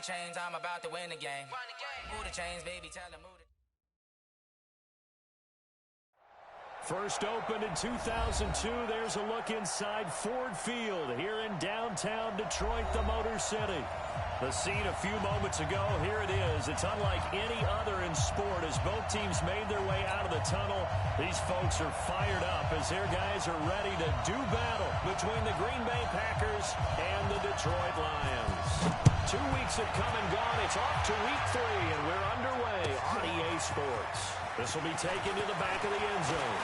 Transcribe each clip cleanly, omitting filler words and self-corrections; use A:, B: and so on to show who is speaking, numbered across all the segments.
A: chains, I'm about to win the game. Move the chains, baby, tell them move the...
B: First opened in 2002, there's a look inside Ford Field here in downtown Detroit, the Motor City. The scene a few moments ago, here it is. It's unlike any other in sport as both teams made their way out of the tunnel. These folks are fired up as their guys are ready to do battle between the Green Bay Packers and the Detroit Lions. 2 weeks have come and gone. It's off to week 3, and we're underway on EA Sports. This will be taken to the back of the end zone.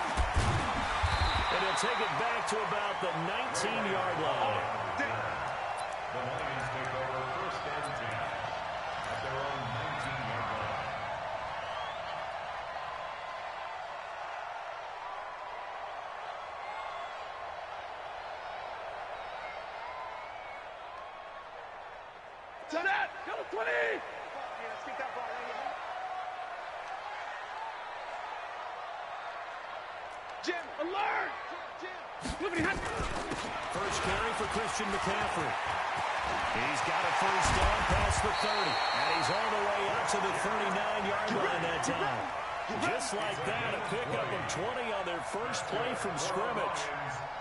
B: And he'll take it back to about the 19-yard line.
C: The Lions take over first and 10 at their own 19-yard line.
D: To that! Go 20! Let's get that ball right here. Jim, alert! Jim.
B: First carry for Christian McCaffrey. He's got a first down past the 30. And he's all the way up to the 39-yard line that time. Just like that, a pickup of 20 on their first play from scrimmage.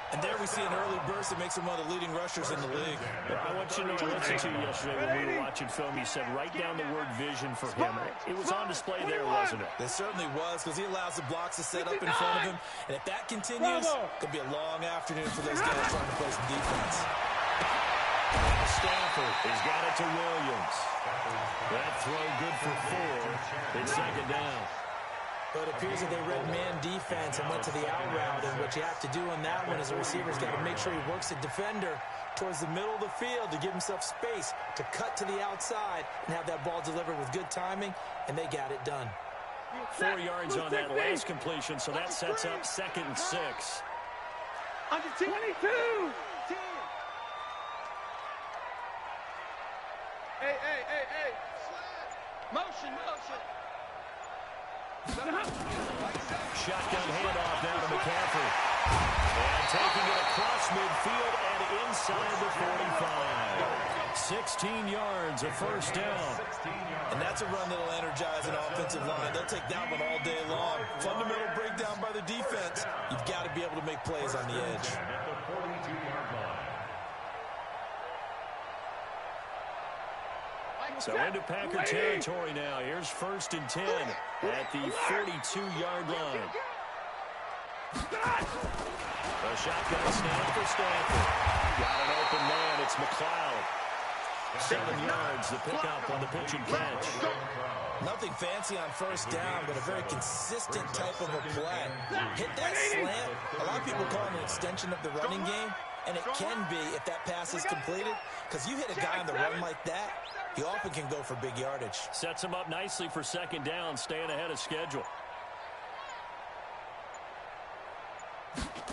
E: And there we see an early burst that makes him one of the leading rushers in the league.
B: I want you to know, I listened to you yesterday when we were watching film. You said write down the word vision for him. It was on display there, wasn't it?
E: It certainly was, because he allows the blocks to set up in front of him. And if that continues, it could be a long afternoon for those guys trying to play some defense.
B: Stafford has got it to Williams. That throw good for 4. It's second down.
F: But it appears that they read man defense and went to the out route. And what you have to do on that one is the receiver's got to make sure he works the defender towards the middle of the field to give himself space to cut to the outside and have that ball delivered with good timing, and they got it done.
B: 4 yards on that last completion, so that sets up second and 6.
D: Under 22! Hey. Motion.
B: Shotgun handoff now to McCaffrey. And taking it across midfield and inside the 45. 16 yards, a first down.
E: And that's a run that'll energize an offensive line. They'll take that one all day long. Fundamental breakdown by the defense. You've got to be able to make plays on the edge.
C: At the 42-yard line.
B: So into Packer territory now. Here's first and 10 at the 42-yard line. A shotgun snap for Stafford. Got an open man. It's McLeod. 7 yards, the pickup on the pitch and catch.
E: Nothing fancy on first down, but a very consistent type of a play. Hit that slant. A lot of people call it an extension of the running game, and it can be if that pass is completed, because you hit a guy on the run like that, he often can go for big yardage.
B: Sets him up nicely for second down, staying ahead of schedule.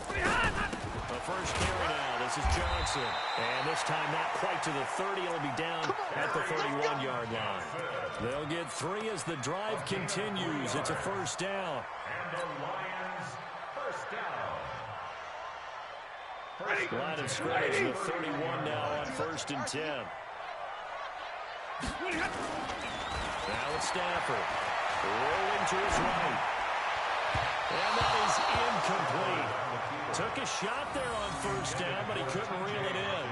B: The first carry now. This is Johnson. And this time not quite to the 30. It'll be down at the 31-yard line. They'll get 3 as the drive continues. It's a first down.
C: And the Lions first down.
B: Line of scrimmage, the 31 now on first and 10. Now it's Stafford. Rolling to his right. And that is incomplete. Took a shot there on first down, but he couldn't reel it in.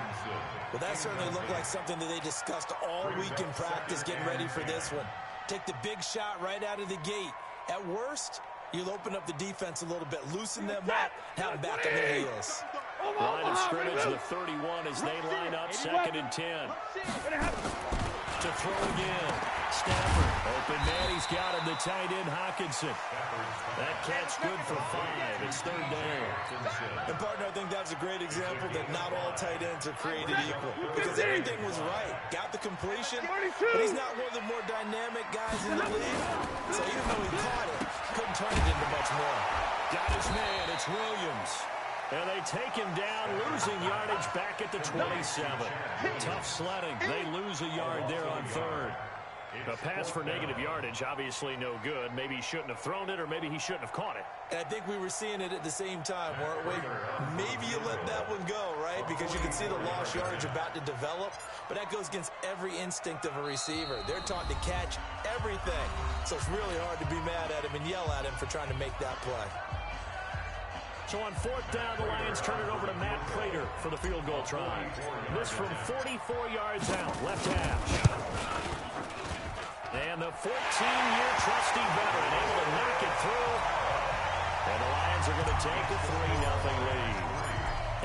E: Well, that certainly looked like something that they discussed all week in practice getting ready for this one. Take the big shot right out of the gate. At worst, you'll open up the defense a little bit, loosen them up, have them back on their heels.
B: Line of scrimmage, the 31 as they line up second and 10. To throw again. Stafford. Open man. He's got him. The tight end, Hawkinson. That catch good for 5. It's third down.
E: And, partner, I think that's a great example that not all tight ends are created equal. Because everything was right. Got the completion, but he's not one of the more dynamic guys in the league. So even though he caught it, couldn't turn it into much more.
B: Got his man. It's Williams. And they take him down, losing yardage back at the 27. Tough sledding. They lose a yard there on third. A pass for negative yardage, obviously no good. Maybe he shouldn't have thrown it, or maybe he shouldn't have caught it.
F: And I think we were seeing it at the same time, weren't we? Maybe you let that one go, right? Because you can see the lost yardage about to develop, but that goes against every instinct of a receiver. They're taught to catch everything, so it's really hard to be mad at him and yell at him for trying to make that play.
B: So on fourth down, the Lions turn it over to Matt Prater for the field goal try. This from 44 yards out, left hash. And the 14-year trusty veteran able to knock it through. And the Lions are going to take a 3-0 lead.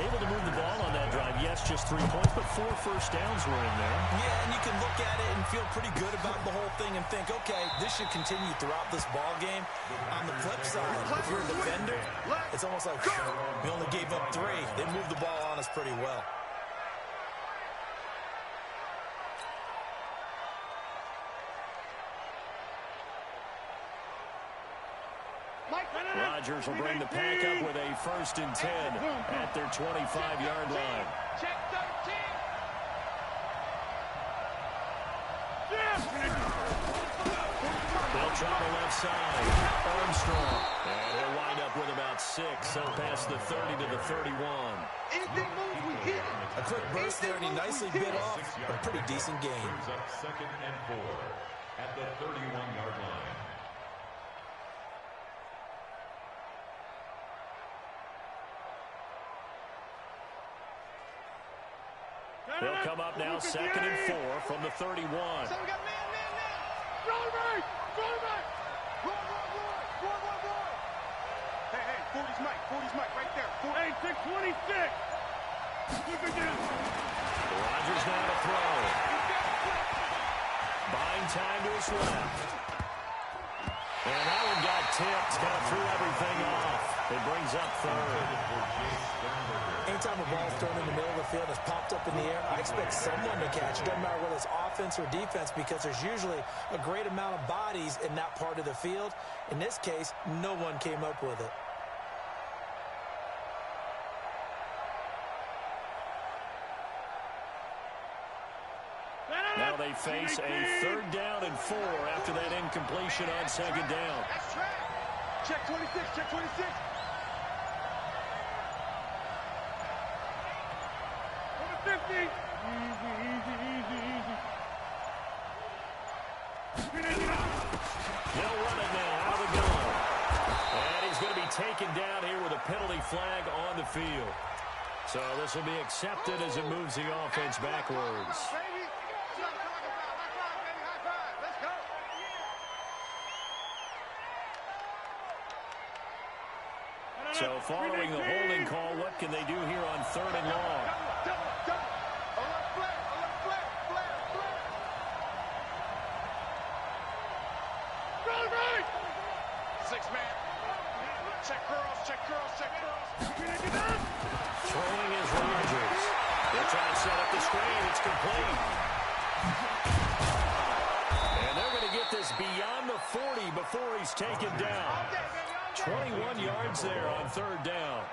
B: Able to move the ball on that drive. Yes, just 3 points, but 4 first downs were in there.
F: Yeah, and you can look at it and feel pretty good about the whole thing and think, okay, this should continue throughout this ball game. On the flip side, if you're a defender, it's almost like we only gave up 3. They moved the ball on us pretty well.
B: Rodgers will bring the pack up with a 1st and 10 at their 25-yard line.
D: Check 13.
B: They'll try the left side. Armstrong. And he'll wind up with about 6. So past the 30 to the 31.
D: Anything moves, we hit it.
F: A quick burst there, and he nicely bit off a pretty decent gain.
C: Brings up 2nd and 4 at the 31-yard line.
B: They'll come up now 2nd and 4 from the 31.
D: So we got man. Roll right. Roll. Hey, 40's Mike right there. 626.
B: Rodgers now to throw. Buying time to his left. And that one got tipped. Kind of threw everything off. It brings up 3rd.
F: Anytime a ball's thrown in the middle of the field and it's popped up in the air, I expect someone to catch it. Doesn't matter whether it's offense or defense, because there's usually a great amount of bodies in that part of the field. In this case, no one came up with it.
B: Now they face a 3rd down and 4 after that incompletion on 2nd down.
D: That's track. Check 26. Number 50. Easy.
B: They'll run it now out of the gun. And he's going to be taken down here with a penalty flag on the field. So this will be accepted as it moves the offense backwards. So following the holding call, what can they do here on 3rd and long?
D: Six-man. Check curls.
B: Throwing is Rodgers. They'll try to set up the screen. It's complete. And they're going to get this beyond the 40 before he's taken down. 21 yards there on 3rd down.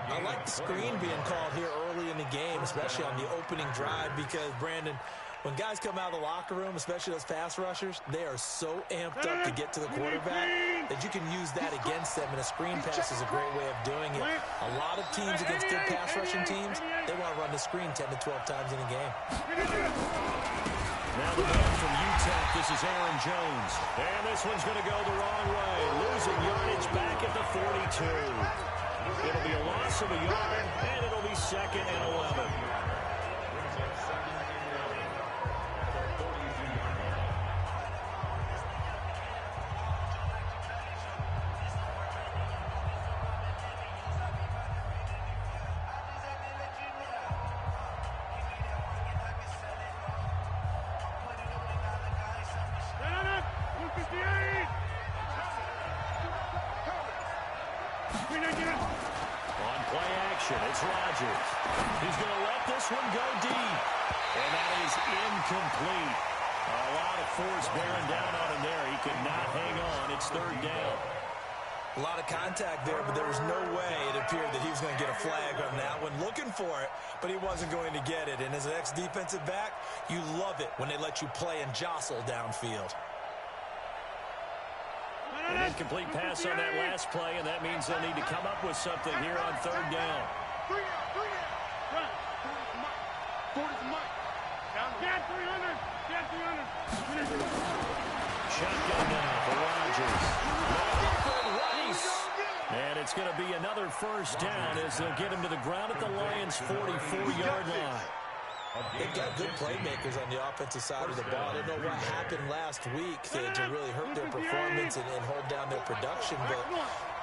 F: I like the screen being called here early in the game, especially on the opening drive, because, Brandon, when guys come out of the locker room, especially those pass rushers, they are so amped up to get to the quarterback that you can use that against them, and a screen pass is a great way of doing it. A lot of teams against good pass rushing teams, they want to run the screen 10 to 12 times in a game.
B: Now the man from UTEP, this is Aaron Jones. And this one's going to go the wrong way. Losing yardage back at the 42. It'll be a loss of a yard, and it'll be 2nd and 11. On play action, it's Rodgers. He's going to let this one go deep. And that is incomplete. A lot of force bearing down on him there. He could not hang on. It's 3rd down.
E: A lot of contact there, but there was no way it appeared that he was going to get a flag on that one. Looking for it, but he wasn't going to get it. And as an ex-defensive back, you love it when they let you play and jostle downfield.
B: An incomplete pass on that last play, and that means they'll need to come up with something here on third down. Shotgun now for Rodgers. And it's going to be another first down as they'll get him to the ground at the Lions' 44-yard line.
E: They've got good playmakers on the offensive side of the ball. I don't know what happened last week to really hurt their performance and hold down their production, but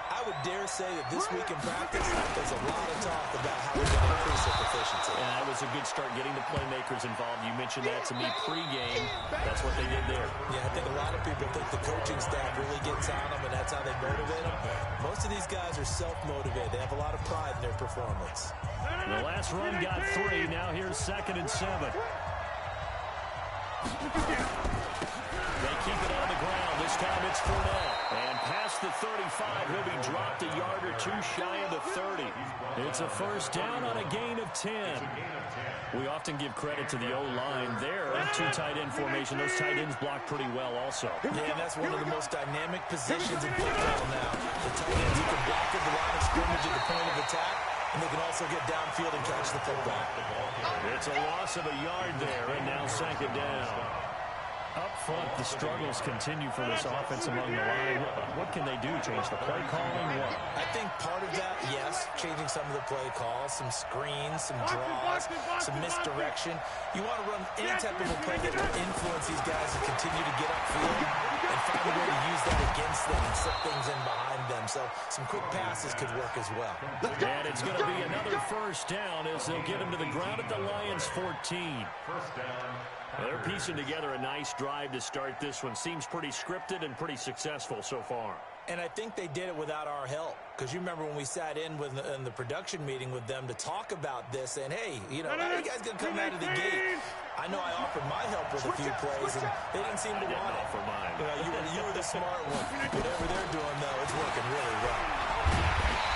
E: I would dare say that this week in practice, there's a lot of talk about how we're going to increase their efficiency.
B: And that was a good start getting the playmakers involved. You mentioned that to me pregame. That's what they did there.
E: Yeah, I think a lot of people think the coaching staff really gets on them, and that's how they motivate them. Most of these guys are self-motivated. They have a lot of pride in their performance.
B: The last run got 3. Now here's 2nd and 7. They keep it on the ground. This time it's Fournette. And past the 35, he'll be dropped a yard or two shy of the 30. It's a first down on a gain of 10. We often give credit to the O-line there. 2 tight end formation. Those tight ends block pretty well also.
E: Yeah, and that's one of the most dynamic positions in football now. The tight ends, you can block at the line of scrimmage at the point of attack, and they can also get downfield and catch the football.
B: It's a loss of a yard there, and now 2nd down. Up front, the struggles continue for this offense among the line. What can they do? Change the play calling? What?
E: I think part of that, yes, changing some of the play calls, some screens, some draws, some misdirection. You want to run any type of a play that will influence these guys to continue to get upfield and find a way to use that against them and slip things in behind them. So some quick passes could work as well.
B: And it's going to be another first down as they'll get him to the ground at the Lions' 14.
C: First down.
B: They're piecing together a nice drive to start this one. Seems pretty scripted and pretty successful so far.
E: And I think they did it without our help. Because you remember when we sat in the production meeting with them to talk about this, and hey, you know, how are you guys going to come out of the gate? I know I offered my help with a few plays, and they didn't seem to want it.
B: For mine.
E: You were the smart one. Whatever they're doing, though, it's working really well.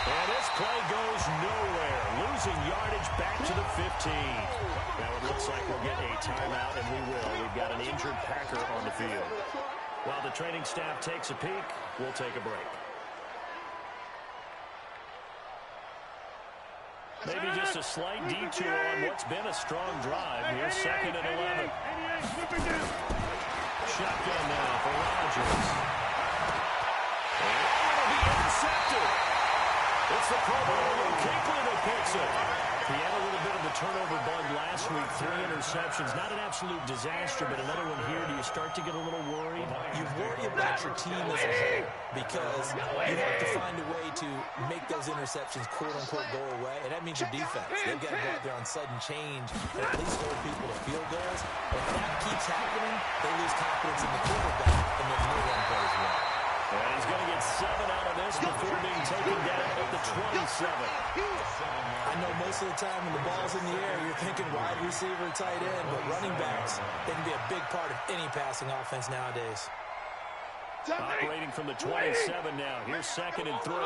B: And this play goes nowhere. Losing yardage back to the 15. Now it looks like we'll get a timeout, and we will. We've got an injured Packer on the field. While the training staff takes a peek, we'll take a break. Maybe just a slight detour on what's been a strong drive. Here's 2nd and 11. Shotgun now for Rodgers. And it'll be intercepted. It's the Pro Bowler Kinkley that picks it. He had a little bit of a turnover bug last week. 3 interceptions. Not an absolute disaster, but another one here. Do you start to get a little worried?
E: You worry about your team as a whole because you have to find a way to make those interceptions quote-unquote go away, and that means your defense. They've got to go out there on sudden change and at least hold people to field goals. If that keeps happening, they lose confidence in the quarterback, and then no one plays well.
B: And he's going to get 7 out of this before being taken down at the 27.
E: I know most of the time when the ball's in the air, you're thinking wide receiver, tight end, but running backs, they can be a big part of any passing offense nowadays.
B: Operating from the 27 now. Here's 2nd and 3. To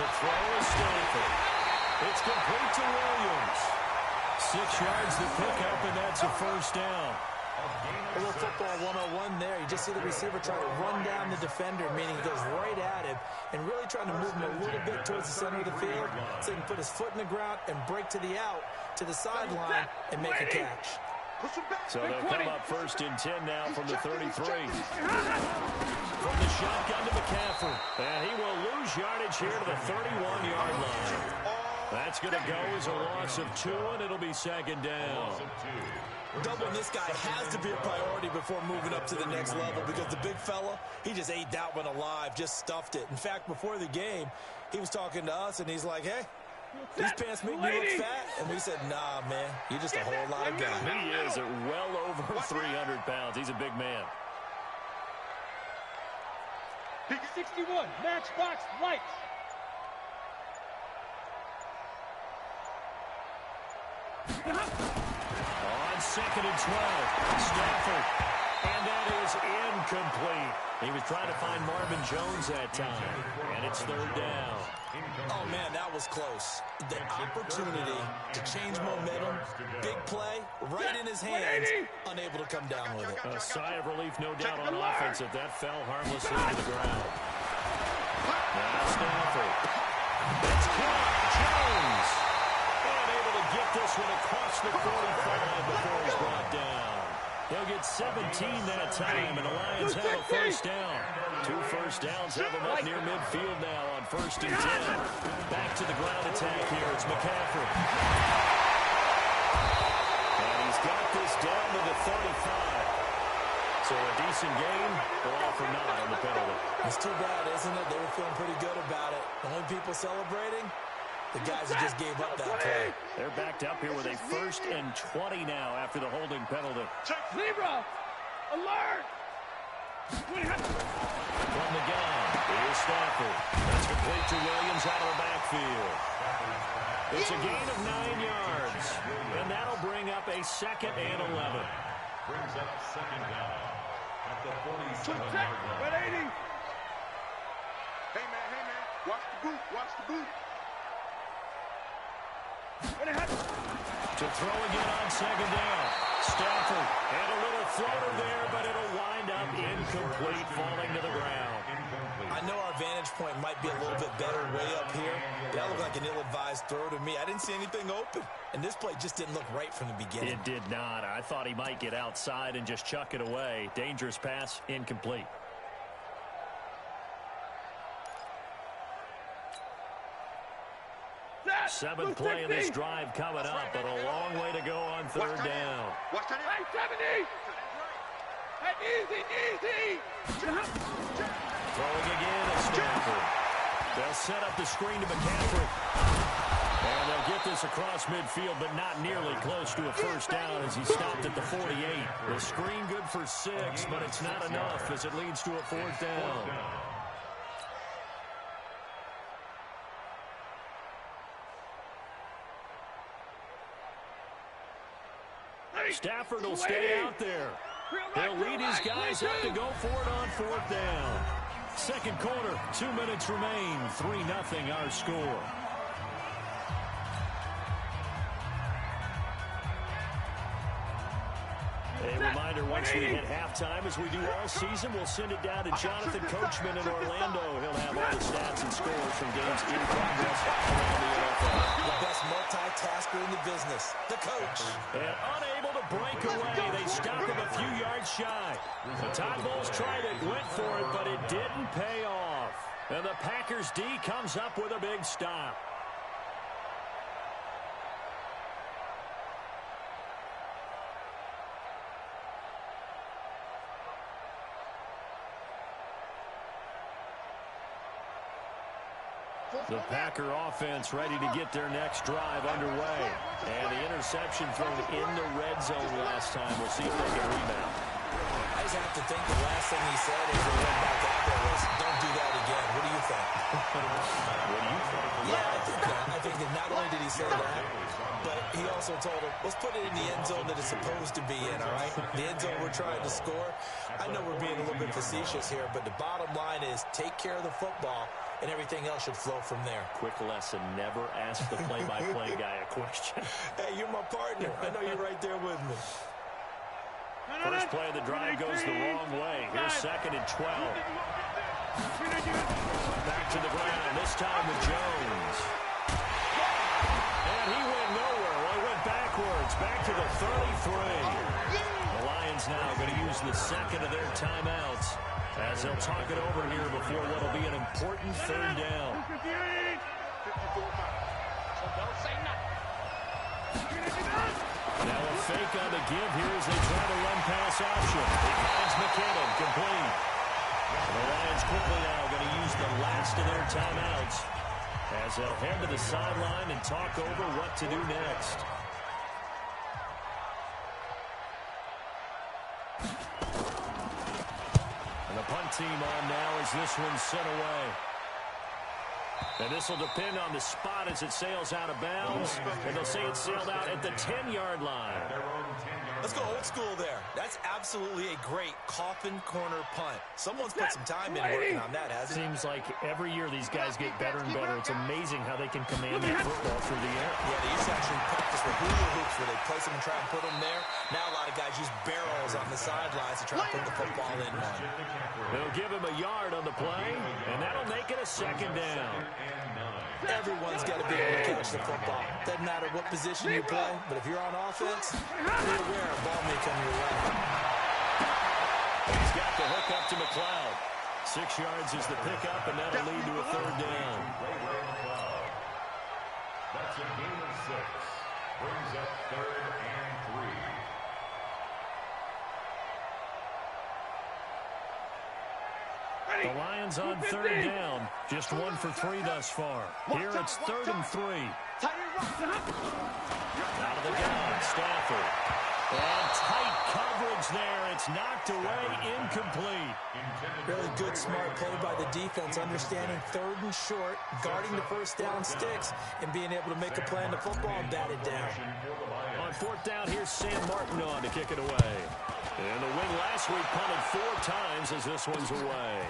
B: throw is Stanford. It's complete to Williams. 6 yards the pickup, and that's a first down.
E: A little football 101 there. You just see the receiver try to run down the defender, meaning he goes right at him and really trying to move him a little bit towards the center of the field so he can put his foot in the ground and break to the out, to the sideline, and make a catch.
B: So they'll come up 1st and 10 now from the 33. From the shotgun to McCaffrey. And he will lose yardage here to the 31-yard line. That's going to go as a loss of 2, and it'll be 2nd down.
E: Doubling this guy has to be a priority before moving up to the next level because the big fella, he just ate that one alive, just stuffed it. In fact, before the game, he was talking to us, and he's like, hey, these pants make me look fat. And we said, nah, man, you're just a whole lot of guy.
B: He is at well over 300 pounds. He's a big man.
D: 61, Matchbox Lights.
B: On 2nd and 12, Stafford And that is incomplete. He was trying to find Marvin Jones that time, and it's third down.
E: Oh, man, that was close. The opportunity to change momentum, big play, right in his hands, unable to come down with it.
B: A sigh of relief, no doubt, on offense if that fell harmlessly to the ground. Now Stanford. It's caught. Jones. Unable to get this one across the 45 before he's brought down. They'll get 17 that time, and the Lions have a first down. 2 first downs have them up near midfield now on 1st and 10. Back to the ground attack here. It's McCaffrey. And he's got this down to the 35. So a decent game, but all for naught on the penalty.
E: It's too bad, isn't it? They were feeling pretty good about it. The only people celebrating, the guys who just gave up that play.
B: They're backed up here with a 1st and 20 now after the holding penalty.
D: Zebra! Alert!
B: From the gun, here's Stafford. That's complete to Williams out of the backfield. It's a gain of 9 yards, and that'll bring up a 2nd and 11.
C: Brings up 2nd down at the 47-yard line.
D: 80. Hey, man, watch the boot, watch the boot.
B: To throw again on 2nd down. Stafford and a little floater there, but it'll wind up incomplete, falling to the ground.
E: I know our vantage point might be a little bit better way up here, but that looked like an ill-advised throw to me. I didn't see anything open, and this play just didn't look right from the beginning.
B: It did not. I thought he might get outside and just chuck it away. Dangerous pass, incomplete. Seventh play of this drive coming up, but a long way to go on 3rd down.
D: Watch that. Hey, 70. Hey, easy.
B: Throwing again at Stanford. They'll set up the screen to McCaffrey. And they'll get this across midfield, but not nearly close to a first down as he stopped at the 48. The screen good for 6, but it's not enough as it leads to a 4th down. Stafford will stay out there. He'll lead his guys up to go for it on 4th down. 2nd quarter, 2 minutes remain. 3-0 our score. A reminder, once we hit halftime, as we do all season, we'll send it down to Jonathan Coachman in Orlando. He'll have all the stats and scores from games in progress around the NFL.
E: The best multitasker in the business, the coach.
B: And unable to break away, they stop him a few yards shy. The Todd Bowles tried it, went for it, but it didn't pay off. And the Packers D comes up with a big stop. The Packer offense ready to get their next drive underway. And the interception thrown in the red zone last time. We'll see if they can rebound.
E: I just have to think the last thing he said as they went back out there was, don't do that again. What do you think?
B: What do you think?
E: Yeah, I think that not only did he say that, but he also told him, let's put it in the end zone that it's supposed to be in, all right? The end zone we're trying to score. I know we're being a little bit facetious here, but the bottom line is take care of the football, and everything else should flow from there.
B: Quick lesson, never ask the play-by-play guy a question.
E: Hey, you're my partner. I know you're right there with me.
B: First play of the drive goes the wrong way. Here's 2nd and 12. Back to the ground, this time with Jones. And he went nowhere. Well, he went backwards, back to the 33. The Lions now going to use the 2nd of their timeouts as they'll talk it over here before what will be an important 3rd down. Now a fake on the give here as they try to run pass option. It finds McKinnon, complete. And the Lions quickly now going to use the last of their timeouts as they'll head to the sideline and talk over what to do next. And the punt team on now as this one's sent away. And this will depend on the spot as it sails out of bounds. And they'll say it sailed out at the 10-yard line.
C: Their own 10-yard
E: Let's go old school there. That's absolutely a great coffin corner punt. Someone's put some time in working on that, hasn't it?
B: Seems like every year these guys get better and better. It's amazing how they can command that football through the air.
E: Yeah, they used to actually practice with hula hoops where they place them and try and put them there. Now a lot of guys use barrels on the sidelines to try and put the football in.
B: They'll give him a yard on the play, and that'll make it a second down.
E: Everyone's got to be able to catch the football. Doesn't matter what position you play, but if you're on offense, be aware a ball may come your way.
B: He's got the hook up to McLeod. 6 yards is the pickup, and that'll lead to a third down.
C: That's a gain of 6. Brings up 3rd and 3.
B: The Lions on 3rd down. Just 1 for 3 thus far. Here it's 3rd and 3. Out of the gun, Stafford. And tight coverage there. It's knocked away, incomplete.
F: Really good, smart play by the defense, understanding 3rd and short, guarding the first down sticks, and being able to make a play on the football and bat it down.
B: On 4th down, here's Sam Martin on to kick it away. And the win last week punted 4 times as this one's away.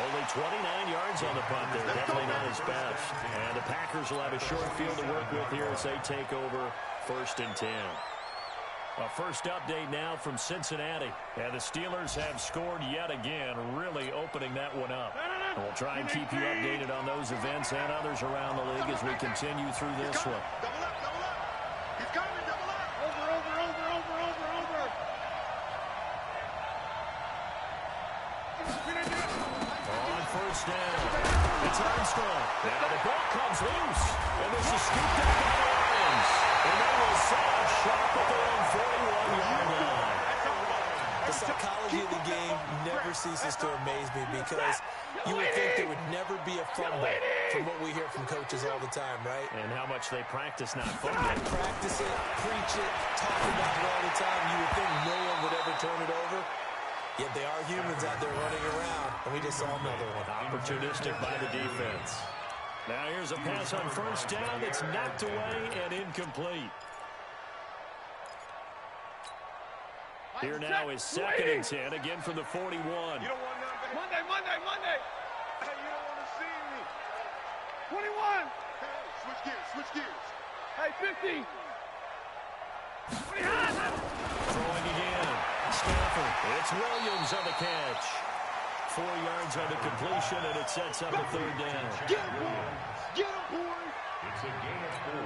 B: Only 29 yards on the punt there. Definitely not his best. And the Packers will have a short field to work with here as they take over 1st and 10. A first update now from Cincinnati. And the Steelers have scored yet again, really opening that one up. And we'll try and keep you updated on those events and others around the league as we continue through this one.
D: Double up, double up. He's coming, double up. Over.
B: On 1st down, it's Armstrong. Now the ball comes loose, and this is scooped up by the Lions. And they will set up shop at their own 41-yard line.
E: The psychology of the game never ceases to amaze me because you would think there would never be a fumble from what we hear from coaches all the time, right?
B: And how much they practice not fumbling.
E: Practice it, preach it, talk about it all the time. You would think no one would ever turn it over. Yet they are humans out there running around, and we just saw another one.
B: Opportunistic by the defense. Now here's a pass on 1st down. It's knocked away and incomplete. Here now is 2nd and 10, again from the 41.
D: You don't want nothing. Monday. Hey, you don't want to see me. 21. Hey, switch gears. Hey, 50.
B: Throwing again. Stafford. It's Williams on the catch. 4 yards on the completion, and it sets up a 3rd down.
D: Get him, boy.
C: It's a gain of 4.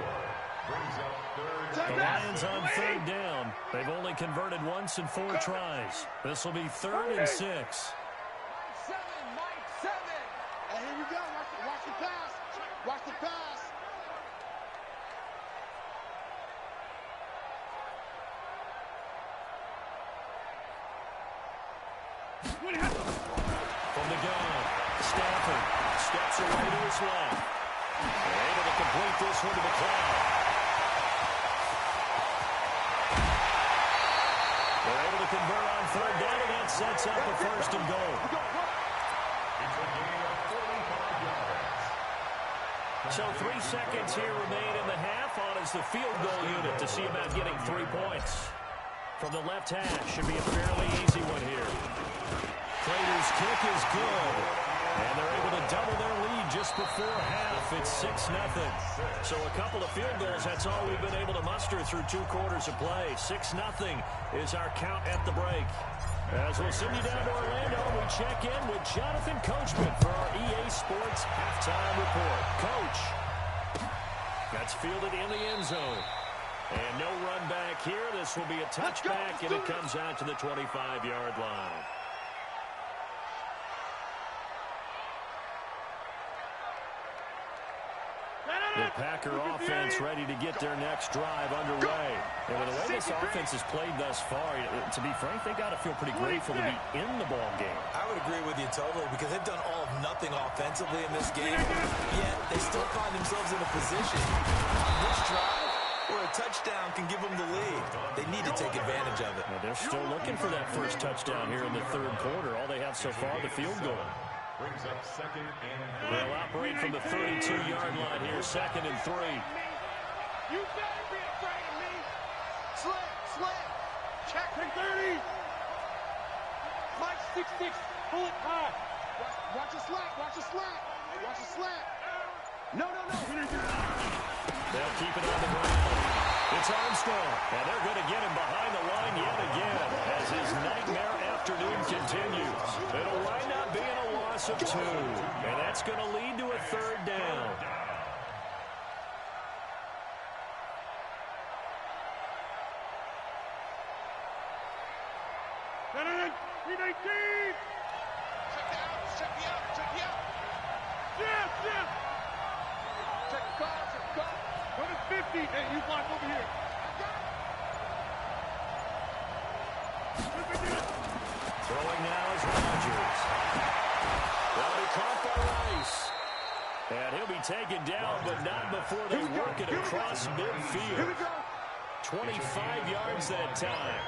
C: Brings up 3rd.
B: The Lions on 3rd down. They've only converted once in 4 tries. This will be 3rd and 6.
D: Mike 7. Hey, here we go. Watch the pass. Watch the pass.
B: From the gun, Stafford steps away to his left. They're able to complete this one to McLeod. They're able to convert on 3rd down, and that sets up a 1st and goal.
C: It's a gain of 45 yards.
B: So 3 seconds here remain in the half on as the field goal unit to see about getting 3 points. From the left hash, should be a fairly easy one here. Prater's kick is good, and they're able to double their lead just before half. It's 6-0. So a couple of field goals, that's all we've been able to muster through 2 quarters of play. 6-0 is our count at the break. As we'll send you down to Orlando, we check in with Jonathan Coachman for our EA Sports Halftime Report. Coach, that's fielded in the end zone. And no run back here. This will be a touchback, and it comes out to the 25-yard line. The Packer offense ready to get their next drive underway. And with the way this offense has played thus far, to be frank, they got to feel pretty grateful to be in the ball game.
E: I would agree with you totally because they've done all of nothing offensively in this game, yet they still find themselves in a position on this drive where a touchdown can give them the lead. They need to take advantage of it.
B: Now they're still looking for that first touchdown here in the 3rd quarter. All they have so far, the field goal.
C: Brings up 2nd and 3.
B: They'll operate from the 32-yard line here, 2nd and 3.
D: You better be afraid of me. Slam. Check. 30. Mike 6'6". Pull it high. Watch a slap. No.
B: They'll keep it on the ground. It's Armstrong, and they're going to get him behind the line yet again as his nightmare afternoon continues. It'll wind up being a loss of 2, and that's going to lead to a 3rd down.
D: Check me out. Yes. Check the car. Go to 50. Hey, you block over here.
B: Throwing now is Rodgers. They'll be caught by Rice. And he'll be taken down, but not before they work it across midfield. 25 yards that time.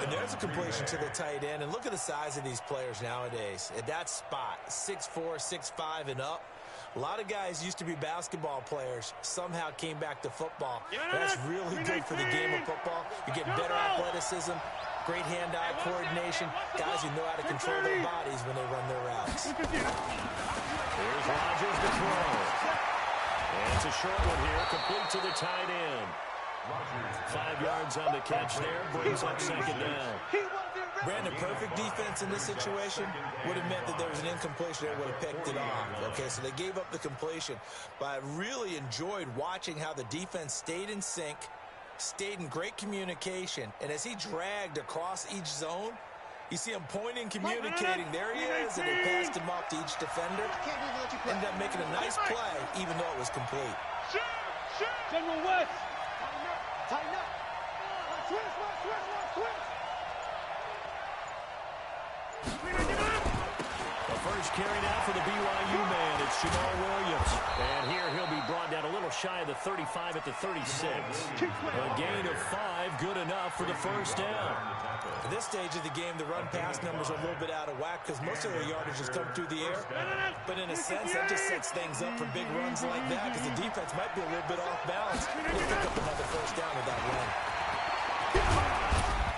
F: And there's a completion to the tight end. And look at the size of these players nowadays. At that spot, 6'4", 6'5", and up. A lot of guys used to be basketball players, somehow came back to football. That's really good for the game of football. You get better athleticism, great hand-eye coordination, guys who know how to control their bodies when they run their routes.
B: Here's Rodgers to throw. And it's a short one here, complete to the tight end. 5 yards on the catch there, brings up 2nd down.
F: Brandon, perfect defense in this situation would have meant that there was an incompletion that would have picked it off. Okay, so they gave up the completion. But I really enjoyed watching how the defense stayed in sync, stayed in great communication, and as he dragged across each zone, you see him pointing, communicating. There he is, and they passed him off to each defender. Ended up making a nice play, even though it was complete.
D: General West. Tighten up. Switch.
B: The first carry now for the BYU man. It's Jamal Williams. And here he'll be brought down a little shy of the 35 at the 36. A gain of 5, good enough for the 1st down.
F: At this stage of the game, the run-pass numbers are a little bit out of whack because most of their yardage has come through the air. But in a sense, that just sets things up for big runs like that because the defense might be a little bit off balance. They'll pick up another 1st down with that run.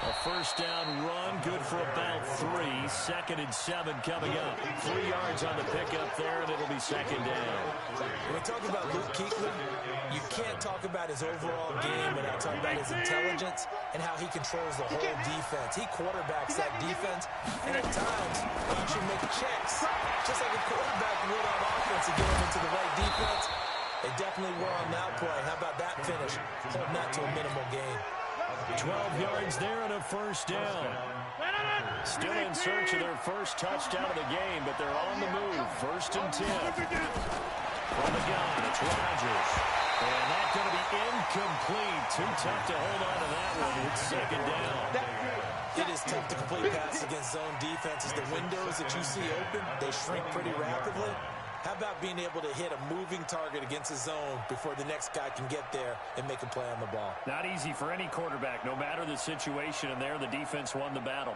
B: A 1st down run, good for about 3. 2nd and 7 coming up. 3 yards on the pickup there, and it'll be 2nd down.
F: When we talk about Luke Kuechly, you can't talk about his overall game without talking about his intelligence and how he controls the whole defense. He quarterbacks that defense, and at times, he should make checks, just like a quarterback would on offense to get him into the right defense. They definitely were on that play. How about that finish? Holding that to a minimal gain.
B: 12 yards there and a 1st down. Still in search of their first touchdown of the game, but they're on the move. 1st and 10. From the gun, it's Rodgers. And that's going to be incomplete. Too tough to hold on to that one. It's 2nd down.
F: It is tough to complete passes against zone defenses. The windows that you see open, they shrink pretty rapidly. How about being able to hit a moving target against a zone before the next guy can get there and make a play on the ball?
B: Not easy for any quarterback, no matter the situation, and there the defense won the battle.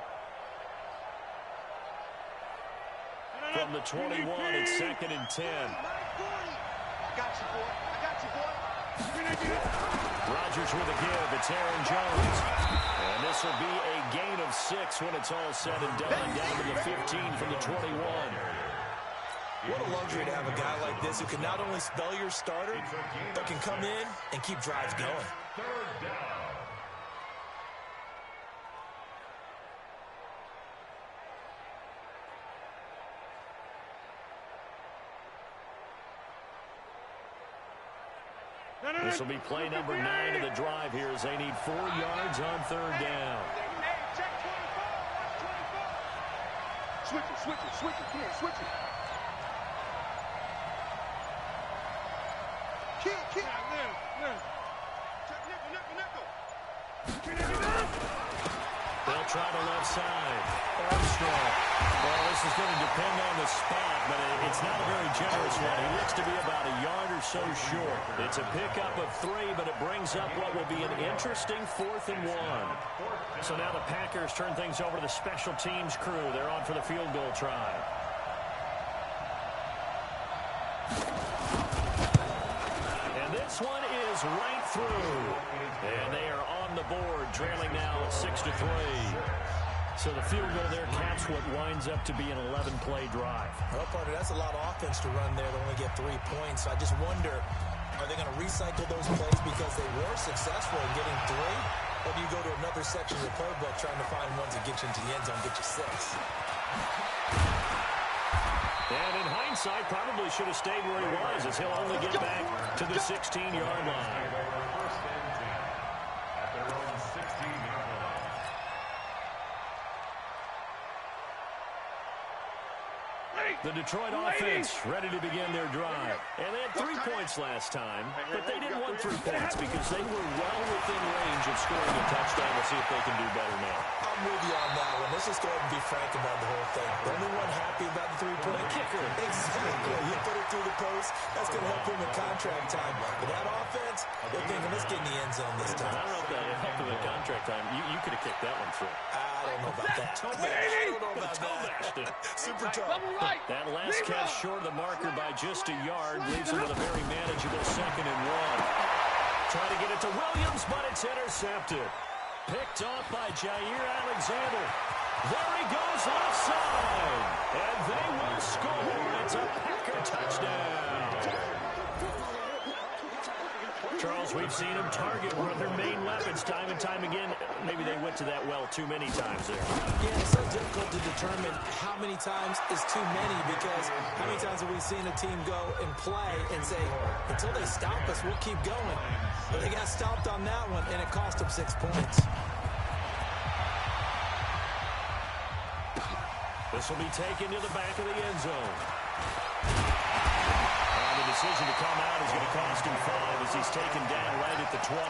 B: From the 21, it's 2nd and 10.
D: I got you, boy.
B: Rodgers with a give. It's Aaron Jones. And this will be a gain of 6 when it's all said and done. Down to the 15 from the 21.
F: What a luxury to have a guy like this who can not only spell your starter, but can come in and keep drives going.
C: 3rd down.
B: This will be play number 9 of the drive here as they need 4 yards on 3rd down.
D: Switch it. Come here, switch it. Kill. Nickel.
B: They'll try the left side. Armstrong. Well, this is going to depend on the spot, but it's not a very generous one. He looks to be about a yard or so short. It's a pickup of 3, but it brings up what will be an interesting 4th and 1. So now the Packers turn things over to the special teams crew. They're on for the field goal try. And this one is is right through. And they are on the board, trailing now 6-3. So the field goal there caps what winds up to be an 11-play drive.
E: Well, partner, that's a lot of offense to run there to only get 3 points. So I just wonder, are they going to recycle those plays because they were successful in getting 3? Or do you go to another section of the playbook trying to find ones that get you into the end zone, get you 6?
B: And in hindsight, probably should have stayed where he was, as he'll only get back to the 16-yard line.
C: First and 10 at their own 16-yard line.
B: The Detroit offense ready to begin their drive. And they had 3 points last time, but they didn't want 3 points because they were well within range of scoring a touchdown. We'll see if they can do better now.
E: I'm with you on that one. Let's just go ahead and be frank about the whole thing. The only one happy about the 3-point
B: kicker.
E: Exactly. He put it through the post. That's going to help him in contract time. But that offense, they're thinking, let's get in the end zone this time.
B: I don't know if that helped him in contract time. You could have kicked that one through.
E: I don't know about that. I don't know about that. Super tough.
B: That last catch short of the marker by just a yard leaves him with a very manageable 2nd and 1. Trying to get it to Williams, but it's intercepted. Picked off by Jair Alexander. There he goes left side. And they will score. It's a Packer touchdown. Charles, we've seen them target one of their main weapons time and time again. Maybe they went to that well too many times there.
F: Yeah, it's so difficult to determine how many times is too many, because how many times have we seen a team go and play and say, until they stop us, we'll keep going. But they got stopped on that one, and it cost them 6 points.
B: This will be taken to the back of the end zone. And the decision to come out is going to cost him 5 as he's taken down right at the 20.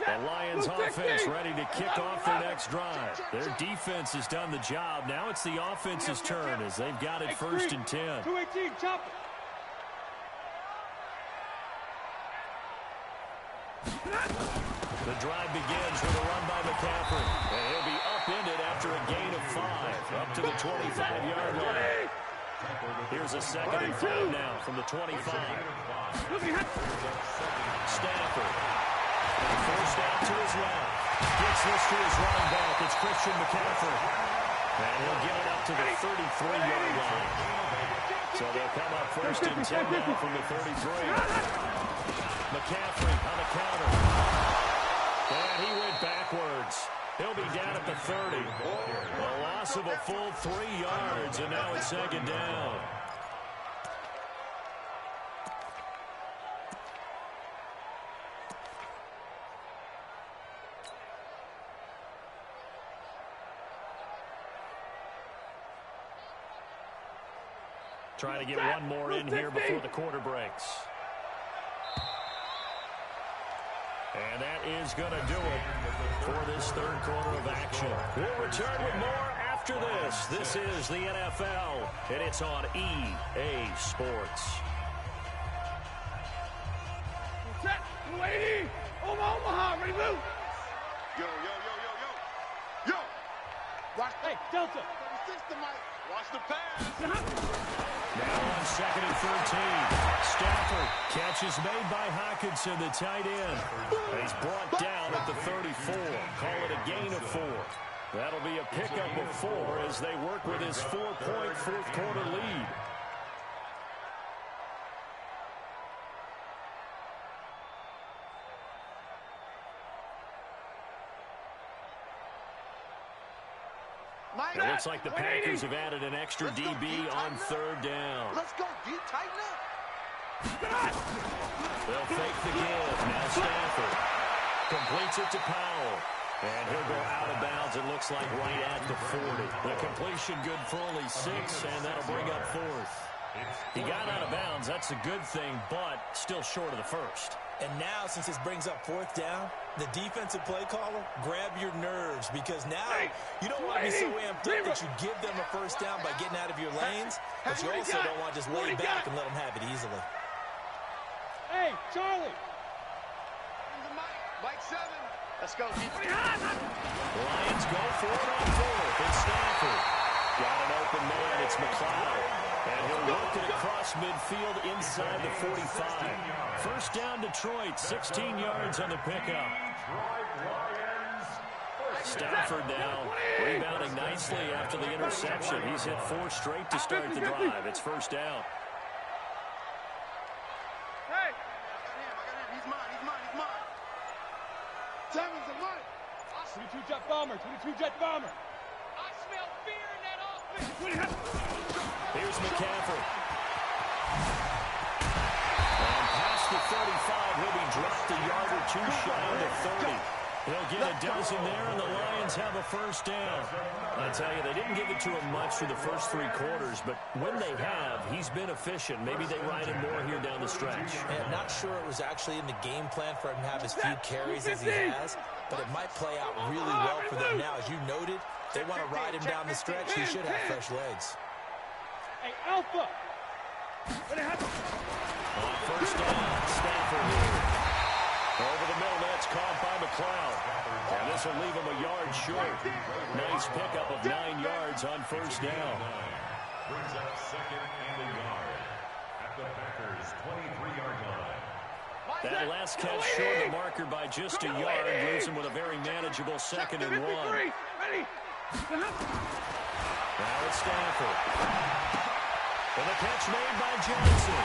B: The Lions offense ready to kick off their next drive. Their defense has done the job. Now it's the offense's turn as they've got it 1st and 10.
D: 218, chop.
B: The drive begins with a run by McCaffrey. And he'll be upended after a gain of 5, up to the 25-yard line. Here's a 2nd and 5 now from the 25. Stafford. Forced out to his left. Gets this to his running back. It's Christian McCaffrey. And he'll get it up to the 33-yard line. So they'll come up 1st and 10 now from the 33. McCaffrey on the counter. And he went backwards. He'll be down at the 30. A loss of a full 3 yards, and now it's 2nd down. Trying to get one more in here before the quarter breaks. And that is going to do it for this 3rd quarter of action. We'll return with more after this. This is the NFL, and it's on EA Sports.
D: Set, 280, Omaha, ready to move. Yo. Watch, hey, Delta. 36 to Mike. Watch the pass.
B: Now on 2nd and 13. Stafford. Catch is made by Hockenson, the tight end. He's brought down at the 34. Call it a gain of 4. That'll be a pickup of 4 as they work with his 4-point 4th quarter lead. It looks like the Packers have added an extra DB on 3rd down.
D: Let's go, deep, tighten up.
B: They'll fake the give. Now Stafford completes it to Powell. And he'll go out of bounds, it looks like, right at the 40. The completion good for only 6, and that'll bring up 4th. He got out of bounds. That's a good thing, but still short of the 1st.
E: And now, since this brings up 4th down, the defensive play caller, grab your nerves, because now you don't want to be so amped up that you give them a 1st down by getting out of your lanes, but you also don't want to just lay back and let them have it easily.
D: Hey, Charlie. Mike 7. Let's go.
B: Lions go for it on 4th. It's Stafford. field inside the 45. First down, Detroit, 16 yards on the pickup. Stafford now rebounding nicely after the interception. He's hit 4 straight to start the drive. It's first down.
D: Hey! He's mine. Simon's a mine. 22 jet bomber. I smell fear in that offense.
B: Here's McCaffrey. And past the 35, he'll be dropped a yard or 2 shy of the 30. He'll get a dozen there, and the Lions have a first down. I tell you, they didn't give it to him much through the first 3 quarters, but when they have, he's been efficient. Maybe they ride him more here down the stretch.
F: I'm not sure it was actually in the game plan for him to have as few carries as he has, but it might play out really well for them now. As you noted, they want to ride him down the stretch. He should have fresh legs.
D: Hey, Alpha!
B: On first down, Stafford here. Over the middle, that's caught by McLeod. And this will leave him a yard short. Nice pickup of 9 yards on first down.
C: Brings up second and a yard at the Packers' 23-yard line.
B: That last catch short the marker by just a yard leaves him with a very manageable 2nd and 1. Now it's Stafford. And the catch made by Johnson.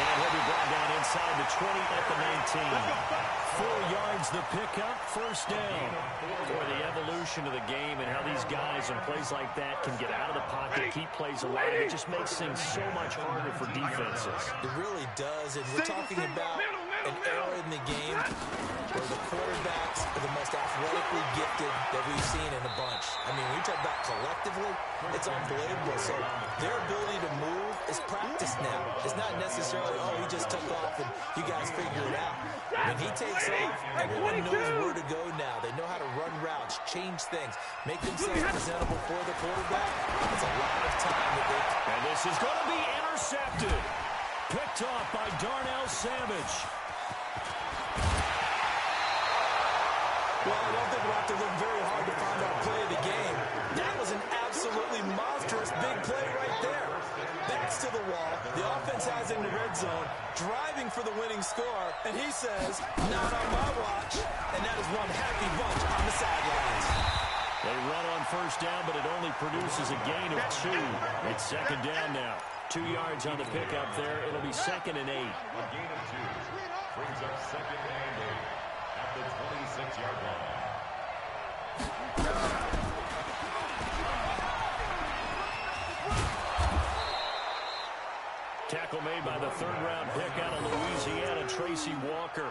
B: And he'll be brought down inside the 20 at the 19. 4 yards the pickup, first down. For the evolution of the game and how these guys in plays like that can get out of the pocket, keep plays alive, it just makes things so much harder for defenses.
F: It really does, and we're talking about an era in the game where the quarterbacks are the most athletically gifted that we've seen in a bunch. I mean, when you talk about collectively, it's unbelievable. So their ability to move is practiced now. It's not necessarily, oh, he just took off and you guys figure it out. When he takes off, everyone knows where to go now. They know how to run routes, change things, make themselves presentable for the quarterback. It's a lot of time that they...
B: And this is going to be intercepted. Picked off by Darnell Savage.
F: Well, I don't think we'll have to look very hard to find our play of the game. That was an absolutely monstrous big play right there. Backs to the wall. The offense has in the red zone, driving for the winning score, and he says, not on my watch. And that is one happy bunch on the sidelines.
B: They run on first down, but it only produces a gain of 2. It's second down now. 2 yards on the pickup there. It'll be 2nd and 8.
C: A gain of 2 brings up second and 8 at the 26-yard line.
B: Tackle made by the 3rd-round pick out of Louisiana, Tracy Walker.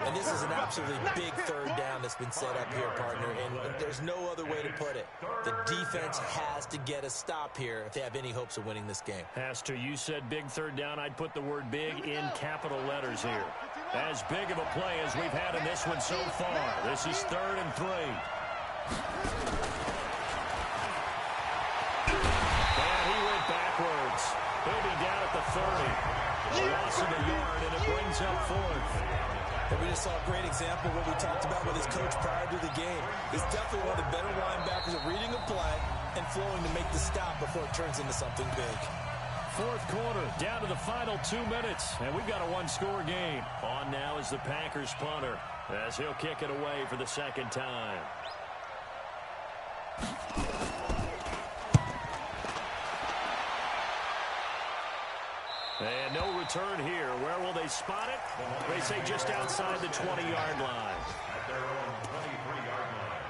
F: And this is an absolutely big 3rd down that's been set up here, partner, and there's no other way to put it. The defense has to get a stop here if they have any hopes of winning this game.
B: Has to. You said big 3rd down. I'd put the word big in capital letters here. As big of a play as we've had in this one so far. This is 3rd and 3. And he went backwards. He'll be down at the 30. Loss of a yard, and it brings up 4th.
F: And we just saw a great example of what we talked about with his coach prior to the game. He's definitely one of the better linebackers at reading a play and flowing to make the stop before it turns into something big.
B: 4th quarter, down to the final 2 minutes, and we've got a 1-score game. On now is the Packers punter, as he'll kick it away for the 2nd time. And no return here. Where will they spot it? They say just outside the 20-yard line.
C: At their own 23-yard line.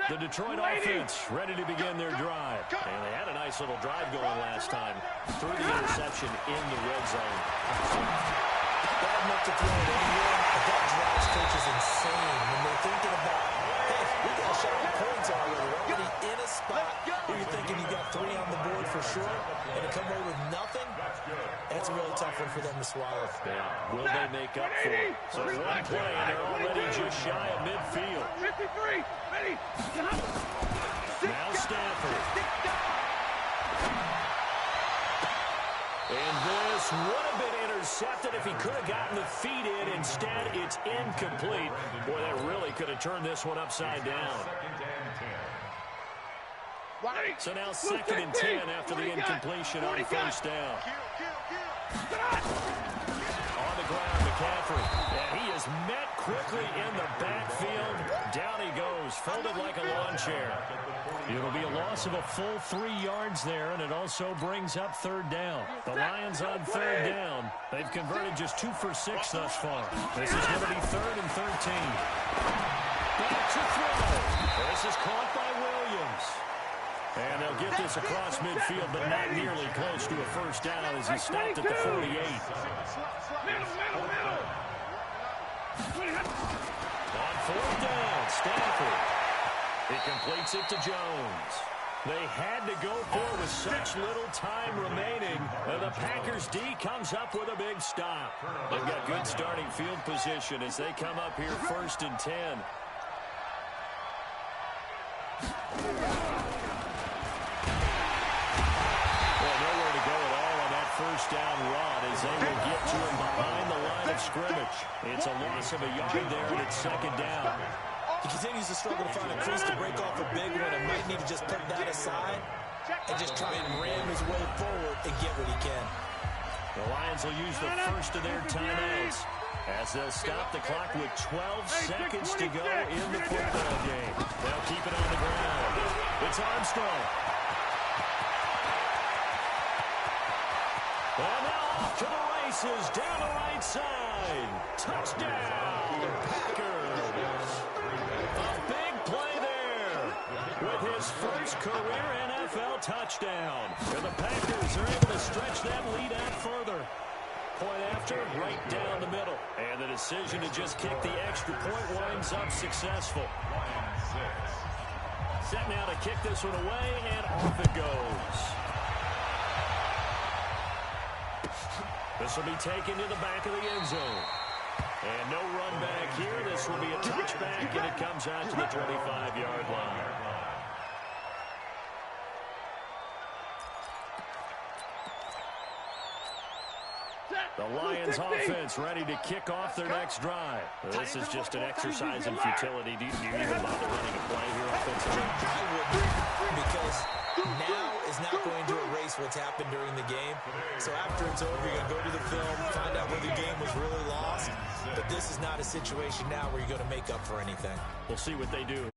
B: The Detroit offense ready to begin their drive. And they had a nice little drive going last time through the interception in the red zone.
F: Bad enough to throw it anywhere, but that drives coaches insane when they're thinking about, hey, we got a shot at points already. We're already in a spot where you're thinking you got 3 on the board for sure, and to come away with nothing, that's a really tough one for them to swallow.
B: Yeah, will they make up for it? So one play, and they're already just shy of midfield.
D: 53, ready.
B: Now Stafford. And this would have been intercepted. intercepted if he could have gotten the feet in. Instead, it's incomplete. Boy, that really could have turned this one upside down. So now 2nd and 10 after the incompletion on first down. On the ground, McCaffrey. And he is met quickly in the backfield. Down he goes, folded like a lawn chair. It'll be a loss of a full 3 yards there, and it also brings up 3rd down. The Lions on 3rd down. They've converted just 2 for 6 thus far. This is going to be 3rd and 13. Back to throw. This is caught by Williams. And they'll get this across midfield, but not nearly close to a first down as he stopped at the 48. On 4th down, Stafford. He completes it to Jones. They had to go for it with such little time remaining. And the Packers D comes up with a big stop. They've got good starting field position as they come up here 1st and 10. First down run as they will get to him behind the line of scrimmage. It's a loss of a yard there, and it's 2nd down.
E: He continues to struggle to find a crease to break off a big one and might need to just put that aside and just try and ram his way forward and get what he can.
B: The Lions will use the first of their timeouts as they'll stop the clock with 12 seconds to go in the football game. They'll keep it on the ground. It's Armstrong. And now off to the races, down the right side. Touchdown, Packers. A big play there with his first career NFL touchdown. And the Packers are able to stretch that lead out further. Point after, right down the middle. And the decision to just kick the extra point winds up successful. Set now to kick this one away, and off it goes. This will be taken to the back of the end zone. And no run back here. This will be a touchback, and it comes out to the 25-yard line. The Lions offense ready to kick off their next drive. This is just an exercise in futility. Do you even bother running a play here offensively?
E: I wouldn't, because now is not going to erase what's happened during the game. So after it's over, you're going to go to the film, find out where the game was really lost. But this is not a situation now where you're going to make up for anything.
B: We'll see what they do